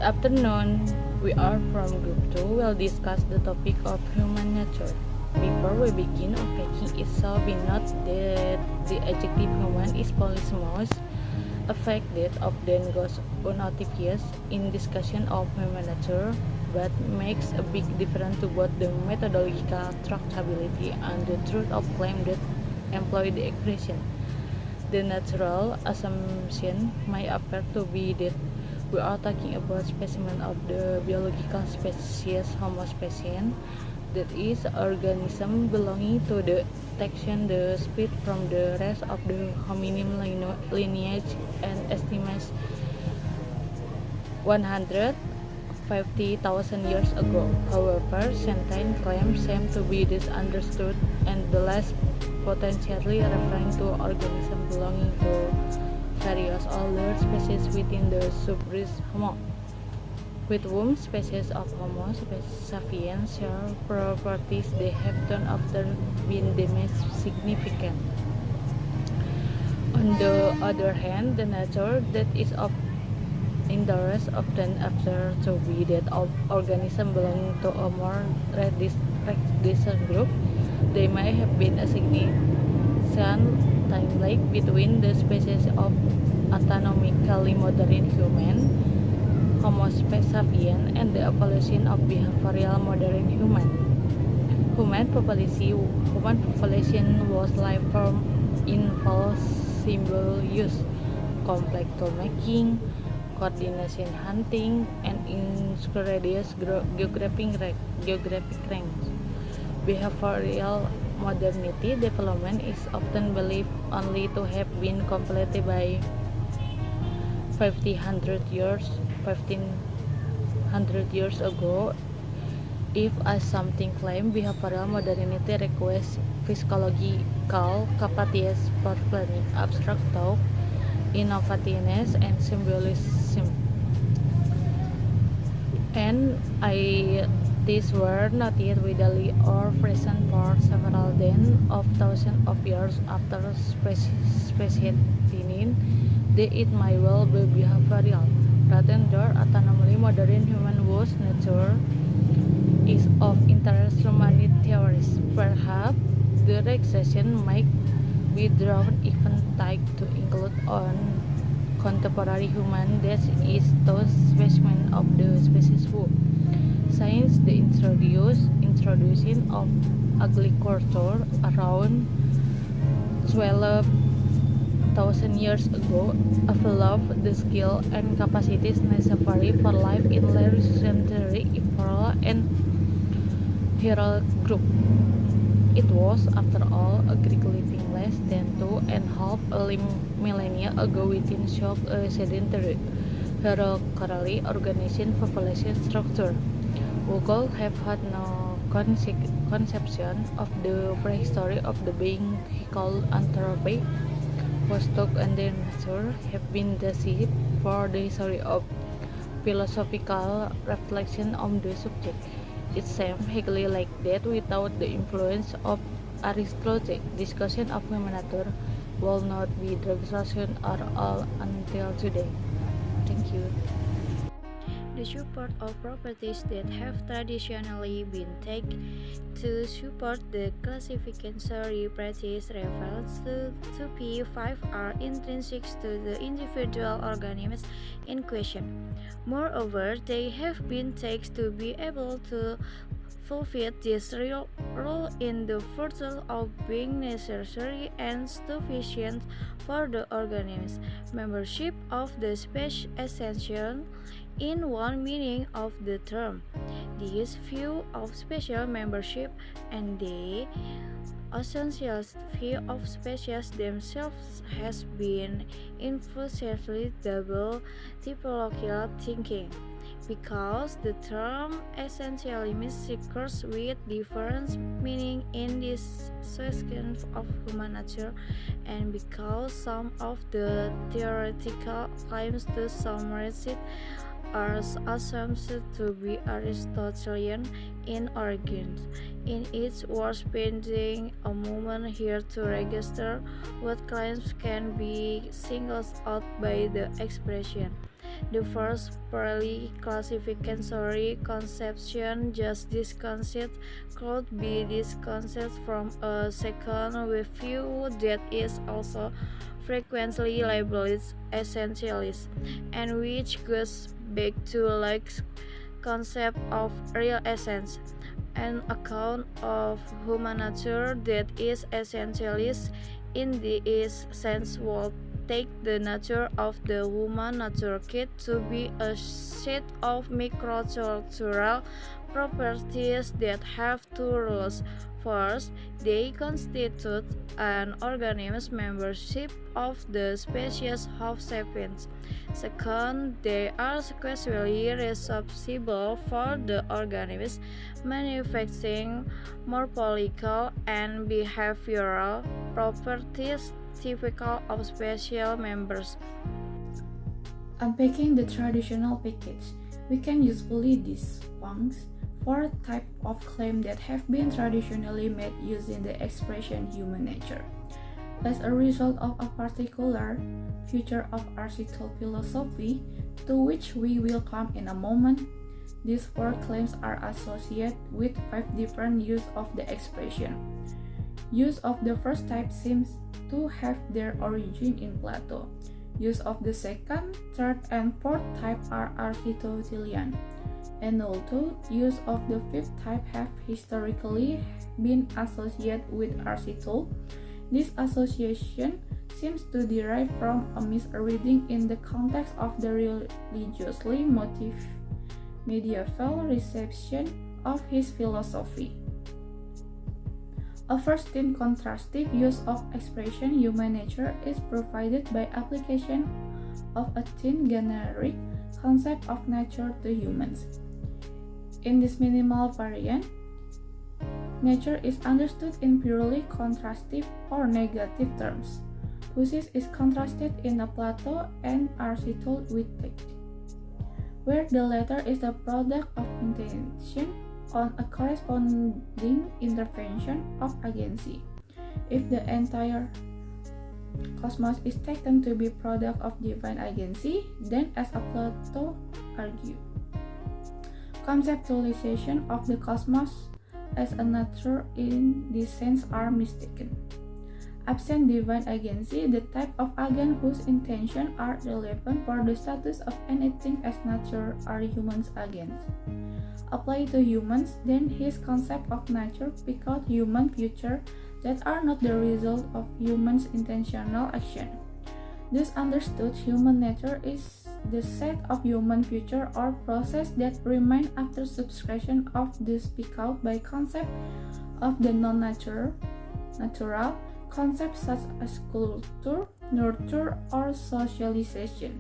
afternoon. We are from Group 2. We'll discuss the topic of human nature. Before we begin unpacking it shall be noted that the adjective human is polymorphous, a fact that often goes unnoticed in discussion of human nature, but makes a big difference to both the methodological tractability and the truth of claim that employ the expression. The natural assumption may appear to be that we are talking about specimen of the biological species Homo sapiens, that is, organism belonging to the section the split from the rest of the hominin lineage and estimates 150,000 years ago. However, sentient claims seem to be misunderstood and the less potentially referring to organisms belonging to various older species within the subgroup Homo, with whom species of Homo sapiens share properties they have done after been the most significant. On the other hand, the nature that is of interest often appears to be that of organisms belonging to a more distant group. They may have been a significant time lag between the species of anatomically modern human, Homo sapiens, and the evolution of behavioral modern human. Human population was life form involved symbol use, complex tool making, coordination hunting, and incredulous geographic range. Behavioral modernity development is often believed only to have been completed by 1500 years ago. If, as something claim, behavioral modernity requires physiological capacities for planning, abstract thought, innovativeness, and symbolism, and these were not yet widely or present for several tens of thousands of years after speciating that it might well be behavioral. Rather than autonomously modern human was nature is of interest to many theorists. Perhaps the regression might be drawn even tied to include on contemporary human, that is, those specimens of the species who, since the introduction of agriculture around 12,000 years ago, developed the skill and capacities necessary for life in later century evolved and hierarchical group. It was, after all, a Greek living less than 2.5 millennia ago within shock a sedentary, hierarchically organized population structure. We could have had no conception of the prehistory of the being he called anthropy, whose thought and their nature have been the seed for the history of philosophical reflection on the subject. It seems highly like that without the influence of Aristotle, discussion of human nature will not be discussion at all until today. Thank you. The support of properties that have traditionally been taken to support the classificatory practice reveals to be 5 are intrinsic to the individual organisms in question. Moreover, they have been taken to be able to fulfill this role in the virtue of being necessary and sufficient for the organism's membership of the species essential in one meaning of the term. This view of special membership and the essential view of species themselves has been infusively double typological thinking, because the term essentialism occurs with different meaning in this section of human nature, and because some of the theoretical claims to summarize it are assumed to be Aristotelian in origin. In its worth spending a moment here to register what claims can be singled out by the expression. The first purely classificatory conception, just this concept, could be discussed from a second view that is also frequently labeled essentialist, and which goes back to Lacan's concept of real essence, an account of human nature that is essentialist in this sense would take the nature of the human nature kit to be a set of microstructural properties that have two rules. First, they constitute an organism's membership of the species Homo sapiens. Second, they are sequentially responsible for the organism's manifesting morphological and behavioral properties typical of special members. Unpacking the traditional package, we can usefully distinguish four types of claims that have been traditionally made using the expression human nature. As a result of a particular feature of Aristotle philosophy, to which we will come in a moment, these four claims are associated with 5 different uses of the expression. Use of the first type seems to have their origin in Plato. Use of the second, third, and fourth type are Aristotelian, and although use of the fifth type have historically been associated with Aristotle, this association seems to derive from a misreading in the context of the religiously motivated medieval reception of his philosophy. A first contrastive use of expression human nature is provided by application of a generic concept of nature to humans. In this minimal variant, nature is understood in purely contrastive or negative terms. Physis is contrasted in a Plato and Aristotle with text, where the latter is the product of intention on a corresponding intervention of agency. If the entire cosmos is taken to be product of divine agency, then as Plato argued, conceptualization of the cosmos as a nature in this sense are mistaken. Absent divine agency, the type of agent whose intentions are relevant for the status of anything as nature are humans' agents. Applied to humans, then his concept of nature pick out human features that are not the result of humans' intentional action. Thus understood, human nature is the set of human features or process that remain after subtraction of the speak out by concept of the non-natural concepts such as culture, nurture, or socialization.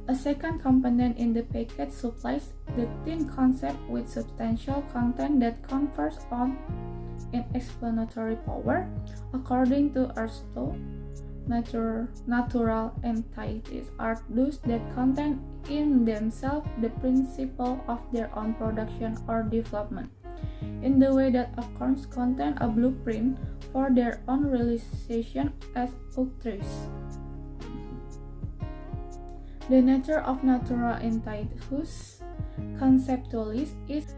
A second component in the package supplies the thin concept with substantial content that confers on an explanatory power. According to Aristotle, natural entities are those that contain in themselves the principle of their own production or development, in the way that acorns contain a blueprint for their own realization as oak trees. The nature of natural entities whose conceptualist is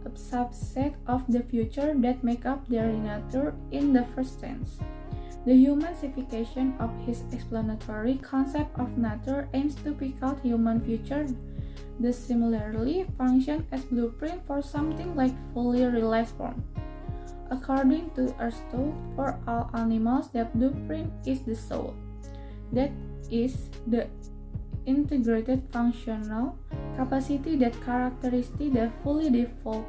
a subset of the future that make up their nature in the first sense. The humanification of his explanatory concept of nature aims to pick out human future. They similarly function as blueprint for something like fully realized form. According to Aristotle, for all animals, that blueprint is the soul. That is the integrated functional capacity that characterizes the fully developed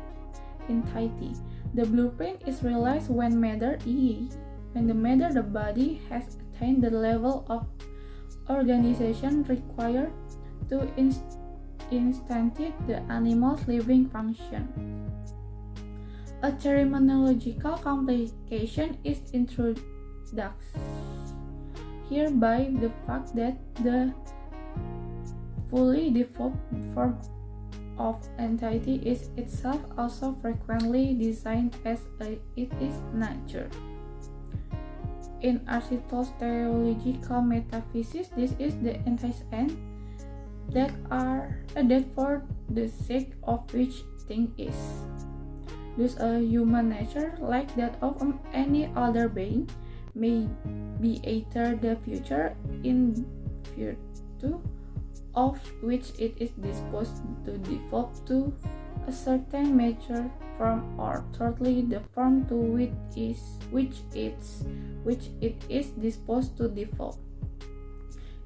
entity. The blueprint is realized when the body has attained the level of organization required to instantiate the animal's living function. A terminological complication is introduced here by the fact that the fully developed form of entity is itself also frequently designed as it is nature. In Aristotle's theological metaphysics, this is the entire end that for the sake of which thing is. Thus a human nature, like that of any other being, may be either the future in virtue of which it is disposed to develop to a certain mature form, or thirdly the form to which it is disposed to develop.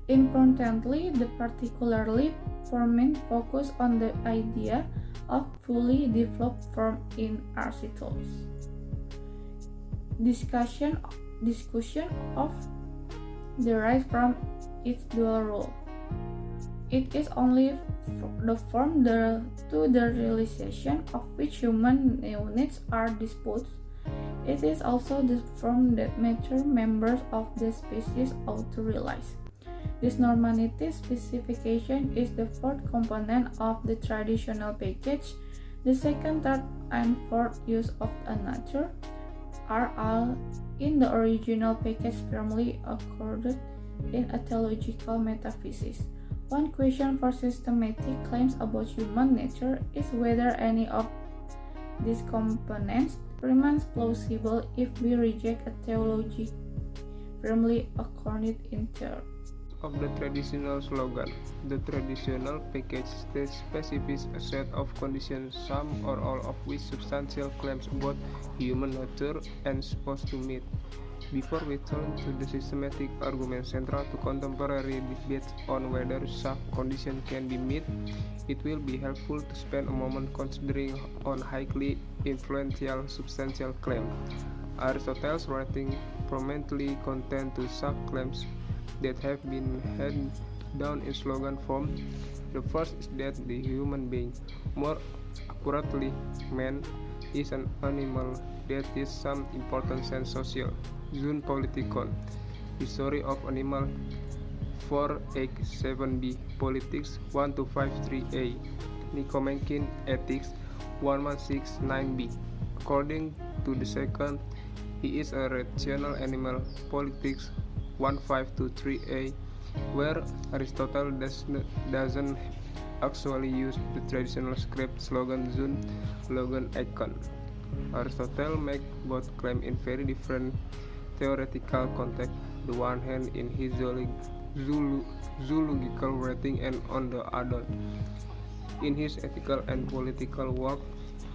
Importantly, the particularly prominent focus on the idea of fully developed form in Aristotle's discussion of derives from its dual role. It is only the form to the realization of which human needs are disposed. It is also the form that mature members of the species ought to realize. This normative specification is the fourth component of the traditional package. The second, third, and fourth use of a nature are all in the original package firmly accorded in a theological metaphysics. One question for systematic claims about human nature is whether any of these components remains plausible if we reject a theology firmly accorded in theory. Of the traditional slogan. The traditional package specifies a set of conditions, some or all of which substantial claims about human nature and supposed to meet. Before we turn to the systematic argument central to contemporary debates on whether such conditions can be met, it will be helpful to spend a moment considering on highly influential substantial claim. Aristotle's writing prominently contain two such claims that have been handed down in slogan form. The first is that the human being, more accurately man, is an animal that is some important sense social. Zoon Politikon, History of Animal 487b, Politics 1253a, Nicomachean Ethics 1169b. According to the second, he is a rational animal, Politics 1523a, where Aristotle doesn't actually use the traditional script slogan Zoon Logon Icon. Aristotle makes both claims in very different theoretical context, the one hand in his zoological writing and on the other in his ethical and political work.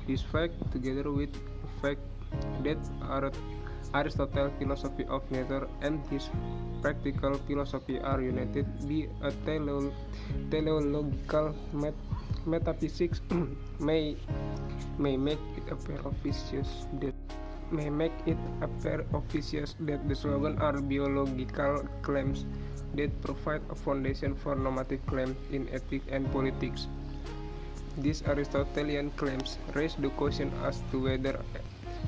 This fact, together with the fact that Aristotle's philosophy of nature and his practical philosophy are united by a teleological metaphysics, may make it appear obvious that the slogan are biological claims that provide a foundation for normative claims in ethics and politics. These Aristotelian claims raise the question as to whether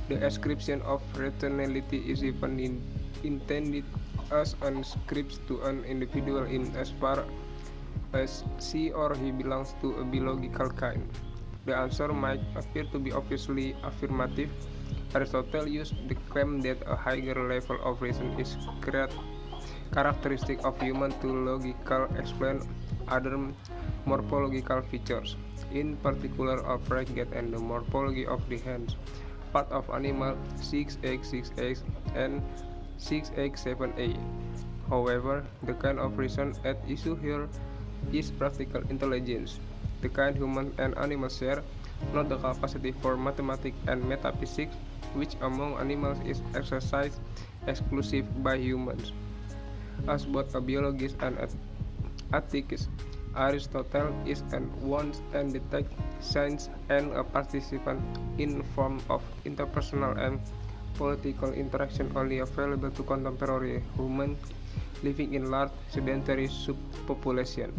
the ascription of rationality is even intended as an script to an individual in as far as she or he belongs to a biological kind. The answer might appear to be obviously affirmative. Aristotle used the claim that a higher level of reason is characteristic of human to logically explain other morphological features, in particular of bracket and the morphology of the hands, part of animal 6x6x and 6x7a. However, the kind of reason at issue here is practical intelligence, the kind human and animals share, not the capacity for mathematics and metaphysics, which among animals is exercised exclusive by humans. As both a biologist and an ethicist, Aristotle is an once and detect science and a participant in form of interpersonal and political interaction only available to contemporary humans living in large sedentary subpopulation.